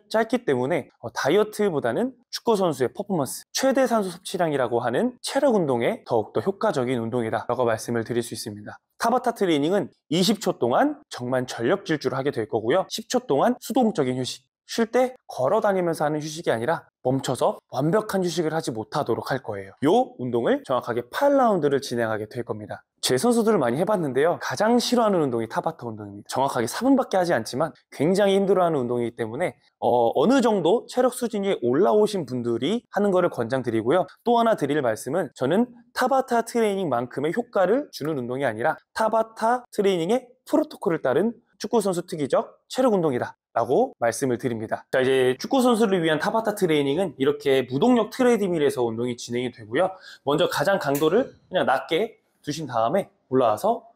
S1: 짧기 때문에 다이어트보다는 축구선수의 퍼포먼스, 최대 산소 섭취량이라고 하는 체력 운동에 더욱더 효과적인 운동이다 라고 말씀을 드릴 수 있습니다. 타바타 트레이닝은 20초 동안 정말 전력 질주를 하게 될 거고요, 10초 동안 수동적인 휴식, 쉴 때 걸어 다니면서 하는 휴식이 아니라 멈춰서 완벽한 휴식을 하지 못하도록 할 거예요. 이 운동을 정확하게 8라운드를 진행하게 될 겁니다. 제 선수들을 많이 해봤는데요, 가장 싫어하는 운동이 타바타 운동입니다. 정확하게 4분밖에 하지 않지만 굉장히 힘들어하는 운동이기 때문에 어느 정도 체력 수준이 올라오신 분들이 하는 것을 권장드리고요. 또 하나 드릴 말씀은, 저는 타바타 트레이닝만큼의 효과를 주는 운동이 아니라 타바타 트레이닝의 프로토콜을 따른 축구선수 특이적 체력 운동이다 라고 말씀을 드립니다. 자, 이제 축구선수를 위한 타바타 트레이닝은 이렇게 무동력 트레드밀에서 운동이 진행이 되고요. 먼저 가장 강도를 그냥 낮게 두신 다음에 올라와서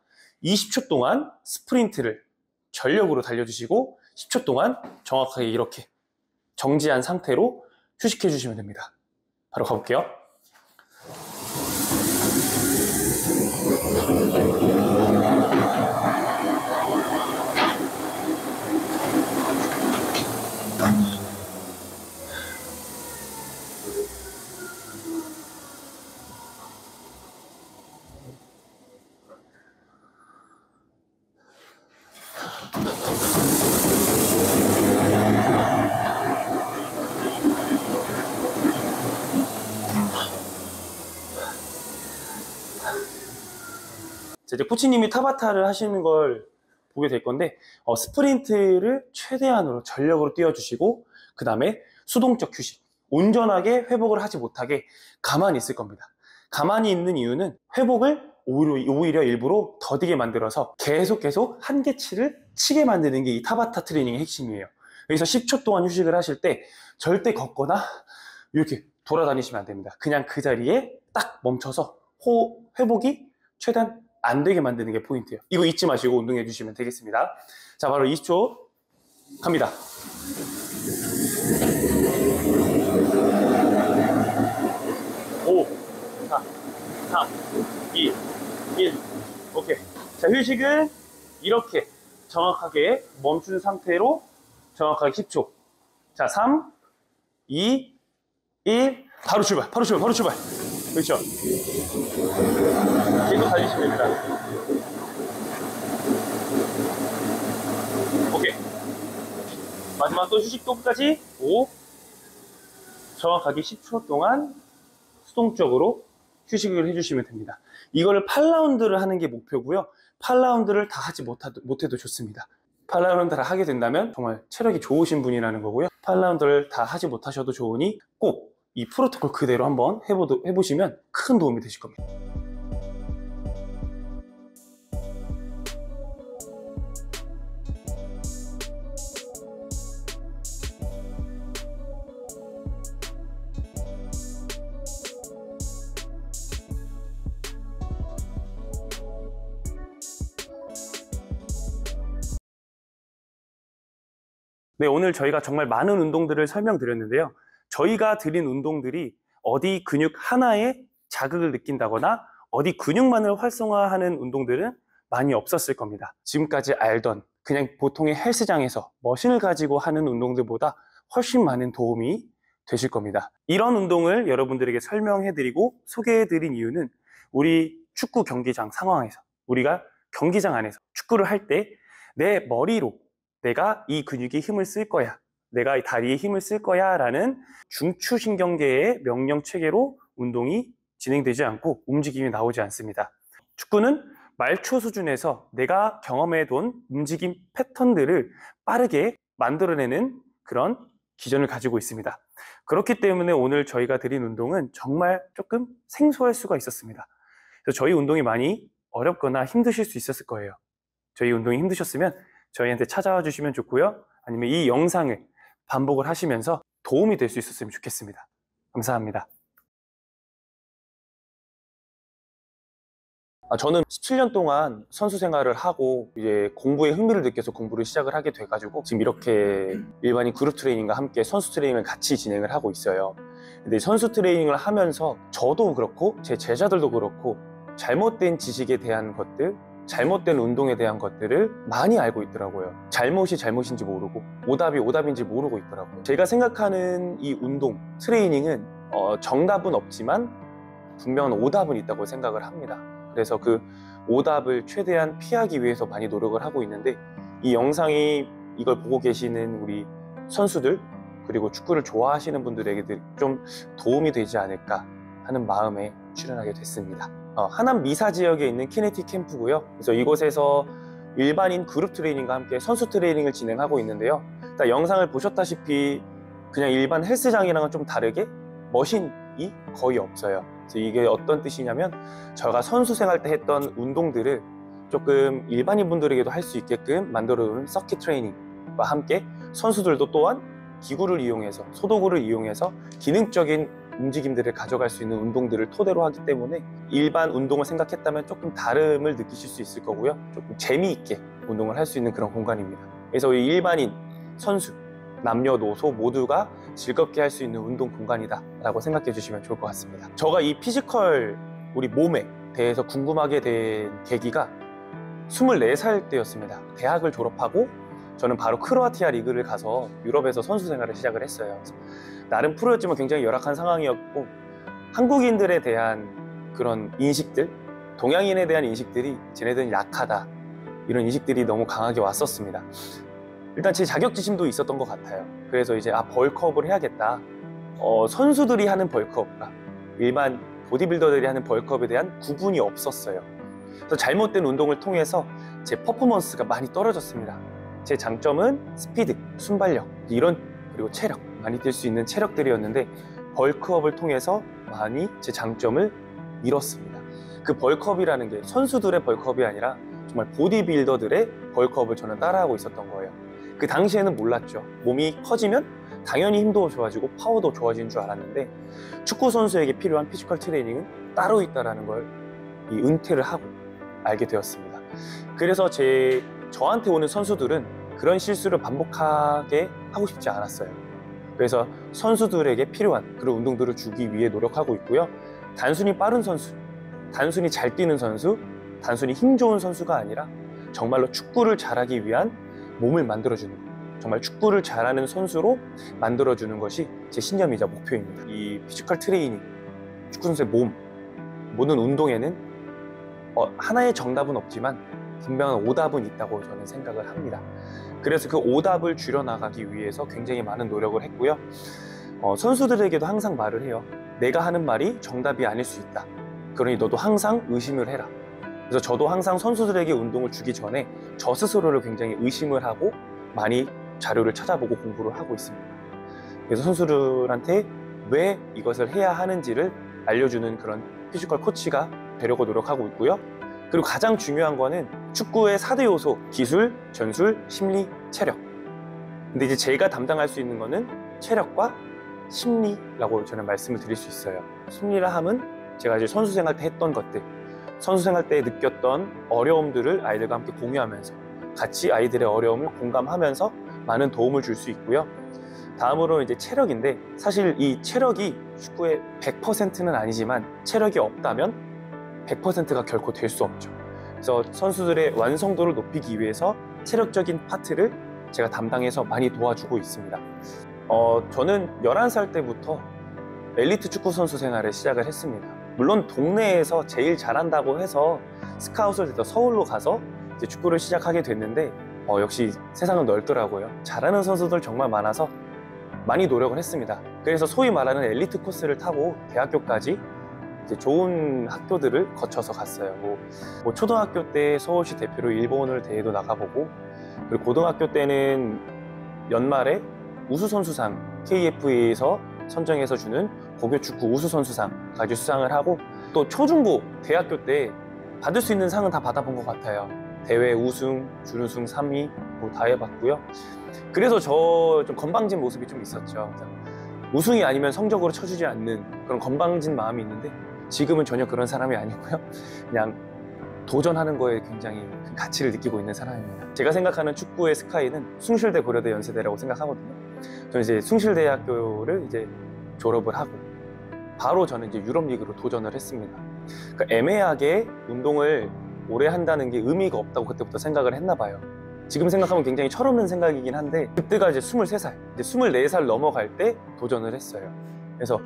S1: 20초 동안 스프린트를 전력으로 달려주시고, 10초 동안 정확하게 이렇게 정지한 상태로 휴식해 주시면 됩니다. 바로 가볼게요. 이제 코치님이 타바타를 하시는 걸 보게 될 건데, 스프린트를 최대한으로 전력으로 뛰어주시고, 그 다음에 수동적 휴식, 온전하게 회복을 하지 못하게 가만히 있을 겁니다. 가만히 있는 이유는 회복을 오히려 일부러 더디게 만들어서 계속 한계치를 치게 만드는 게 이 타바타 트레이닝의 핵심이에요. 여기서 10초 동안 휴식을 하실 때 절대 걷거나 이렇게 돌아다니시면 안 됩니다. 그냥 그 자리에 딱 멈춰서 회복이 최대한 안 되게 만드는 게 포인트예요. 이거 잊지 마시고 운동해 주시면 되겠습니다. 자, 바로 20초 갑니다. 5, 4, 3, 2, 1. 오케이. 자, 휴식은 이렇게 정확하게 멈춘 상태로 정확하게 10초. 자, 3, 2, 1. 바로 출발. 그렇죠. 계속 달리시면 됩니다. 오케이. 마지막 또 휴식 도구까지 5. 정확하게 10초 동안 수동적으로 휴식을 해주시면 됩니다. 이거를 8라운드를 하는 게 목표고요. 8라운드를 다 하지 못해도 좋습니다. 8라운드를 하게 된다면 정말 체력이 좋으신 분이라는 거고요. 8라운드를 다 하지 못하셔도 좋으니 꼭 이 프로토콜 그대로 한번 해보시면 큰 도움이 되실 겁니다. 네, 오늘 저희가 정말 많은 운동들을 설명드렸는데요. 저희가 드린 운동들이 어디 근육 하나에 자극을 느낀다거나 어디 근육만을 활성화하는 운동들은 많이 없었을 겁니다. 지금까지 알던 그냥 보통의 헬스장에서 머신을 가지고 하는 운동들보다 훨씬 많은 도움이 되실 겁니다. 이런 운동을 여러분들에게 설명해드리고 소개해드린 이유는, 우리 축구 경기장 상황에서, 우리가 경기장 안에서 축구를 할 때 내 머리로 내가 이 근육에 힘을 쓸 거야, 내가 이 다리에 힘을 쓸 거야 라는 중추신경계의 명령 체계로 운동이 진행되지 않고 움직임이 나오지 않습니다. 축구는 말초 수준에서 내가 경험해둔 움직임 패턴들을 빠르게 만들어내는 그런 기전을 가지고 있습니다. 그렇기 때문에 오늘 저희가 드린 운동은 정말 조금 생소할 수가 있었습니다. 그래서 저희 운동이 많이 어렵거나 힘드실 수 있었을 거예요. 저희 운동이 힘드셨으면 저희한테 찾아와 주시면 좋고요. 아니면 이 영상을 반복을 하시면서 도움이 될 수 있었으면 좋겠습니다. 감사합니다. 저는 17년 동안 선수 생활을 하고 이제 공부에 흥미를 느껴서 공부를 시작을 하게 돼가지고 지금 이렇게 일반인 그룹 트레이닝과 함께 선수 트레이닝을 같이 진행을 하고 있어요. 근데 선수 트레이닝을 하면서 저도 그렇고 제 제자들도 그렇고 잘못된 지식에 대한 것들, 잘못된 운동에 대한 것들을 많이 알고 있더라고요. 잘못이 잘못인지 모르고 오답이 오답인지 모르고 있더라고요. 제가 생각하는 이 운동, 트레이닝은 정답은 없지만 분명한 오답은 있다고 생각을 합니다. 그래서 그 오답을 최대한 피하기 위해서 많이 노력을 하고 있는데, 이 영상이 이걸 보고 계시는 우리 선수들 그리고 축구를 좋아하시는 분들에게 좀 도움이 되지 않을까 하는 마음에 출연하게 됐습니다. 하남 미사 지역에 있는 키네틱 캠프고요. 그래서 이곳에서 일반인 그룹 트레이닝과 함께 선수 트레이닝을 진행하고 있는데요. 일단 영상을 보셨다시피 그냥 일반 헬스장이랑은 좀 다르게 머신이 거의 없어요. 그래서 이게 어떤 뜻이냐면, 제가 선수 생활 때 했던 운동들을 조금 일반인 분들에게도 할 수 있게끔 만들어놓은 서킷 트레이닝과 함께 선수들도 또한 기구를 이용해서, 소도구를 이용해서 기능적인 움직임들을 가져갈 수 있는 운동들을 토대로 하기 때문에 일반 운동을 생각했다면 조금 다름을 느끼실 수 있을 거고요. 조금 재미있게 운동을 할 수 있는 그런 공간입니다. 그래서 이 일반인, 선수, 남녀노소 모두가 즐겁게 할 수 있는 운동 공간이다 라고 생각해 주시면 좋을 것 같습니다. 제가 이 피지컬, 우리 몸에 대해서 궁금하게 된 계기가 24살 때였습니다. 대학을 졸업하고 저는 바로 크로아티아 리그를 가서 유럽에서 선수 생활을 시작을 했어요. 나름 프로였지만 굉장히 열악한 상황이었고, 한국인들에 대한 그런 인식들, 동양인에 대한 인식들이 쟤네들은 약하다, 이런 인식들이 너무 강하게 왔었습니다. 일단 제 자격지심도 있었던 것 같아요. 그래서 이제 벌크업을 해야겠다. 선수들이 하는 벌크업과 일반 보디빌더들이 하는 벌크업에 대한 구분이 없었어요. 그래서 잘못된 운동을 통해서 제 퍼포먼스가 많이 떨어졌습니다. 제 장점은 스피드, 순발력, 그리고 체력, 많이 뛸 수 있는 체력들이었는데 벌크업을 통해서 많이 제 장점을 잃었습니다. 그 벌크업이라는 게 선수들의 벌크업이 아니라 정말 보디빌더들의 벌크업을 저는 따라하고 있었던 거예요. 그 당시에는 몰랐죠. 몸이 커지면 당연히 힘도 좋아지고 파워도 좋아지는 줄 알았는데, 축구 선수에게 필요한 피지컬 트레이닝은 따로 있다는 걸 이 은퇴를 하고 알게 되었습니다. 그래서 저한테 오는 선수들은 그런 실수를 반복하게 하고 싶지 않았어요. 그래서 선수들에게 필요한 그런 운동들을 주기 위해 노력하고 있고요. 단순히 빠른 선수, 단순히 잘 뛰는 선수, 단순히 힘 좋은 선수가 아니라 정말로 축구를 잘하기 위한 몸을 만들어주는, 정말 축구를 잘하는 선수로 만들어주는 것이 제 신념이자 목표입니다. 이 피지컬 트레이닝, 축구 선수의 몸, 모든 운동에는 하나의 정답은 없지만 분명한 오답은 있다고 저는 생각을 합니다. 그래서 그 오답을 줄여나가기 위해서 굉장히 많은 노력을 했고요. 선수들에게도 항상 말을 해요. 내가 하는 말이 정답이 아닐 수 있다. 그러니 너도 항상 의심을 해라. 그래서 저도 항상 선수들에게 운동을 주기 전에 저 스스로를 굉장히 의심을 하고 많이 자료를 찾아보고 공부를 하고 있습니다. 그래서 선수들한테 왜 이것을 해야 하는지를 알려주는 그런 피지컬 코치가 되려고 노력하고 있고요. 그리고 가장 중요한 거는 축구의 4대 요소, 기술, 전술, 심리, 체력. 근데 이제 제가 담당할 수 있는 거는 체력과 심리라고 저는 말씀을 드릴 수 있어요. 심리라 함은 제가 이제 선수 생활 때 했던 것들, 선수 생활 때 느꼈던 어려움들을 아이들과 함께 공유하면서 같이 아이들의 어려움을 공감하면서 많은 도움을 줄 수 있고요. 다음으로 이제 체력인데, 사실 이 체력이 축구의 100%는 아니지만 체력이 없다면 100%가 결코 될 수 없죠. 그래서 선수들의 완성도를 높이기 위해서 체력적인 파트를 제가 담당해서 많이 도와주고 있습니다. 저는 11살 때부터 엘리트 축구 선수 생활을 시작을 했습니다. 물론 동네에서 제일 잘한다고 해서 스카웃을 해서 서울로 가서 이제 축구를 시작하게 됐는데, 역시 세상은 넓더라고요. 잘하는 선수들 정말 많아서 많이 노력을 했습니다. 그래서 소위 말하는 엘리트 코스를 타고 대학교까지 이제 좋은 학교들을 거쳐서 갔어요. 뭐 초등학교 때 서울시 대표로 일본을 대회도 나가보고, 그리고 고등학교 때는 연말에 우수선수상, KFA에서 선정해서 주는 고교축구 우수선수상까지 수상을 하고, 또 초중고 대학교 때 받을 수 있는 상은 다 받아본 것 같아요. 대회 우승, 준우승 3위 뭐 다 해봤고요. 그래서 저 좀 건방진 모습이 좀 있었죠. 우승이 아니면 성적으로 쳐주지 않는 그런 건방진 마음이 있는데 지금은 전혀 그런 사람이 아니고요. 그냥 도전하는 거에 굉장히 큰 가치를 느끼고 있는 사람입니다. 제가 생각하는 축구의 스카이는 숭실대, 고려대, 연세대라고 생각하거든요. 저는 이제 숭실대학교를 이제 졸업을 하고 바로 저는 이제 유럽리그로 도전을 했습니다. 그러니까 애매하게 운동을 오래 한다는 게 의미가 없다고 그때부터 생각을 했나 봐요. 지금 생각하면 굉장히 철없는 생각이긴 한데 그때가 이제 23살, 이제 24살 넘어갈 때 도전을 했어요. 그래서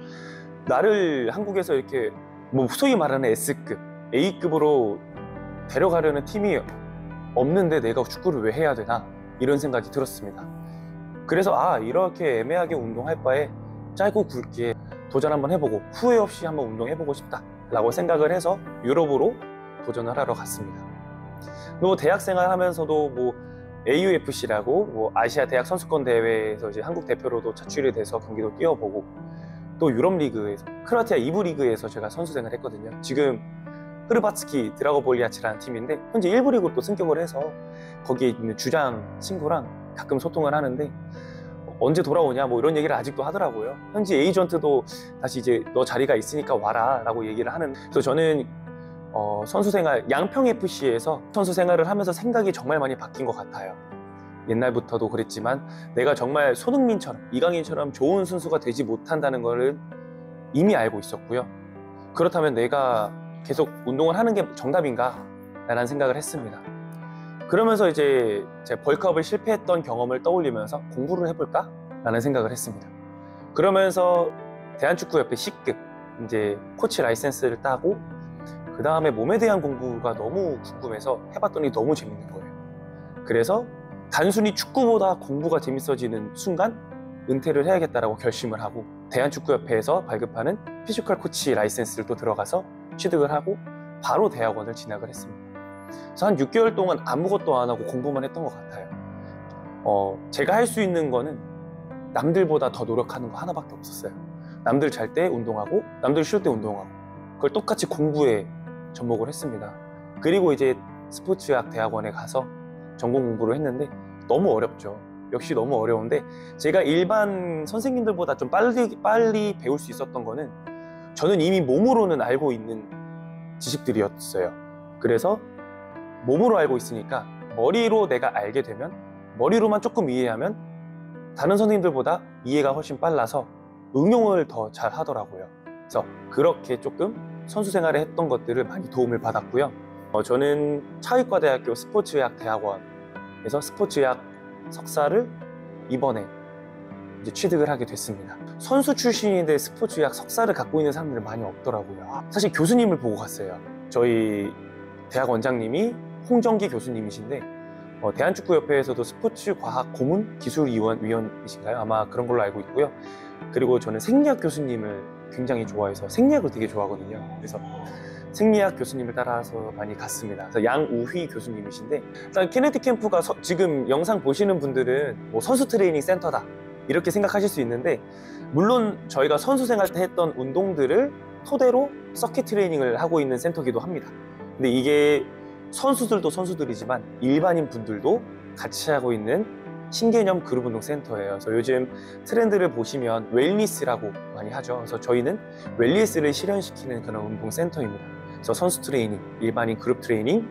S1: 나를 한국에서 이렇게 뭐 소위 말하는 S급, A급으로 데려가려는 팀이 없는데 내가 축구를 왜 해야 되나 이런 생각이 들었습니다. 그래서 이렇게 애매하게 운동할 바에 짧고 굵게 도전 한번 해보고 후회 없이 한번 운동해보고 싶다 라고 생각을 해서 유럽으로 도전을 하러 갔습니다. 또 대학생활 하면서도 뭐 AUFC라고 뭐 아시아 대학 선수권 대회에서 이제 한국 대표로도 차출이 돼서 경기도 뛰어보고 또 유럽 리그에서 크로아티아 2부 리그에서 제가 선수 생활을 했거든요. 지금 흐르바츠키 드라고볼리아치라는 팀인데 현재 1부 리그로 또 승격을 해서 거기에 있는 주장 친구랑 가끔 소통을 하는데 언제 돌아오냐 뭐 이런 얘기를 아직도 하더라고요. 현지 에이전트도 다시 이제 너 자리가 있으니까 와라 라고 얘기를 하는. 그래서 저는 선수생활 양평FC에서 선수생활을 하면서 생각이 정말 많이 바뀐 것 같아요. 옛날부터도 그랬지만 내가 정말 손흥민처럼 이강인처럼 좋은 선수가 되지 못한다는 것을 이미 알고 있었고요. 그렇다면 내가 계속 운동을 하는 게 정답인가? 라는 생각을 했습니다. 그러면서 이제 제 벌크업을 실패했던 경험을 떠올리면서 공부를 해볼까? 라는 생각을 했습니다. 그러면서 대한축구협회 C급 이제 코치 라이센스를 따고 그 다음에 몸에 대한 공부가 너무 궁금해서 해봤더니 너무 재밌는 거예요. 그래서 단순히 축구보다 공부가 재밌어지는 순간 은퇴를 해야겠다라고 결심을 하고 대한축구협회에서 발급하는 피지컬 코치 라이센스를 또 들어가서 취득을 하고 바로 대학원을 진학을 했습니다. 그래서 한 6개월 동안 아무것도 안 하고 공부만 했던 것 같아요. 제가 할 수 있는 거는 남들보다 더 노력하는 거 하나밖에 없었어요. 남들 잘 때 운동하고 남들 쉴 때 운동하고 그걸 똑같이 공부에 접목을 했습니다. 그리고 이제 스포츠학 대학원에 가서 전공 공부를 했는데 너무 어렵죠. 역시 너무 어려운데 제가 일반 선생님들보다 좀 빨리 배울 수 있었던 거는 저는 이미 몸으로는 알고 있는 지식들이었어요. 그래서 몸으로 알고 있으니까 머리로 내가 알게 되면 머리로만 조금 이해하면 다른 선생님들보다 이해가 훨씬 빨라서 응용을 더 잘 하더라고요. 그래서 그렇게 조금 선수 생활에 했던 것들을 많이 도움을 받았고요. 저는 차의과대학교 스포츠의학 대학원에서 스포츠의학 석사를 이번에 이제 취득을 하게 됐습니다. 선수 출신인데 스포츠의학 석사를 갖고 있는 사람들은 많이 없더라고요. 사실 교수님을 보고 갔어요. 저희 대학 원장님이 홍정기 교수님이신데 대한축구협회에서도 스포츠과학 고문 기술위원이신가요? 아마 그런 걸로 알고 있고요. 그리고 저는 생리학 교수님을 굉장히 좋아해서 생리학을 되게 좋아하거든요. 그래서 생리학 교수님을 따라서 많이 갔습니다. 그래서 양우휘 교수님이신데 일단 키네틱 캠프가 지금 영상 보시는 분들은 뭐 선수 트레이닝 센터다 이렇게 생각하실 수 있는데 물론 저희가 선수 생활 때 했던 운동들을 토대로 서킷 트레이닝을 하고 있는 센터기도 합니다. 근데 이게 선수들도 선수들이지만 일반인 분들도 같이 하고 있는 신개념 그룹 운동 센터예요. 그래서 요즘 트렌드를 보시면 웰니스라고 많이 하죠. 그래서 저희는 웰니스를 실현시키는 그런 운동 센터입니다. 그래서 선수 트레이닝, 일반인 그룹 트레이닝,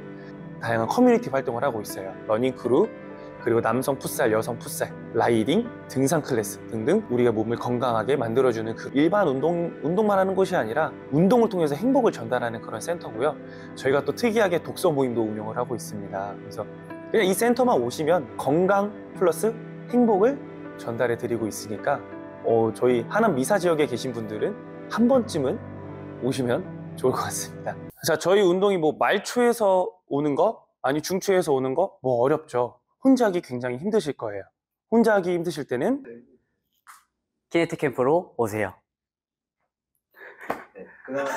S1: 다양한 커뮤니티 활동을 하고 있어요. 러닝 크루, 그리고 남성 풋살, 여성 풋살, 라이딩, 등산 클래스 등등 우리가 몸을 건강하게 만들어주는 그 일반 운동만 하는 곳이 아니라 운동을 통해서 행복을 전달하는 그런 센터고요. 저희가 또 특이하게 독서 모임도 운영을 하고 있습니다. 그래서 그냥 이 센터만 오시면 건강 플러스 행복을 전달해 드리고 있으니까 저희 하남 미사 지역에 계신 분들은 한 번쯤은 오시면 좋을 것 같습니다. 자, 저희 운동이 뭐 말초에서 오는 거 아니 중초에서 오는 거 뭐 어렵죠. 혼자 하기 굉장히 힘드실 거예요. 혼자 하기 힘드실 때는
S2: 키네틱 캠프로 오세요.
S3: 네, 그나마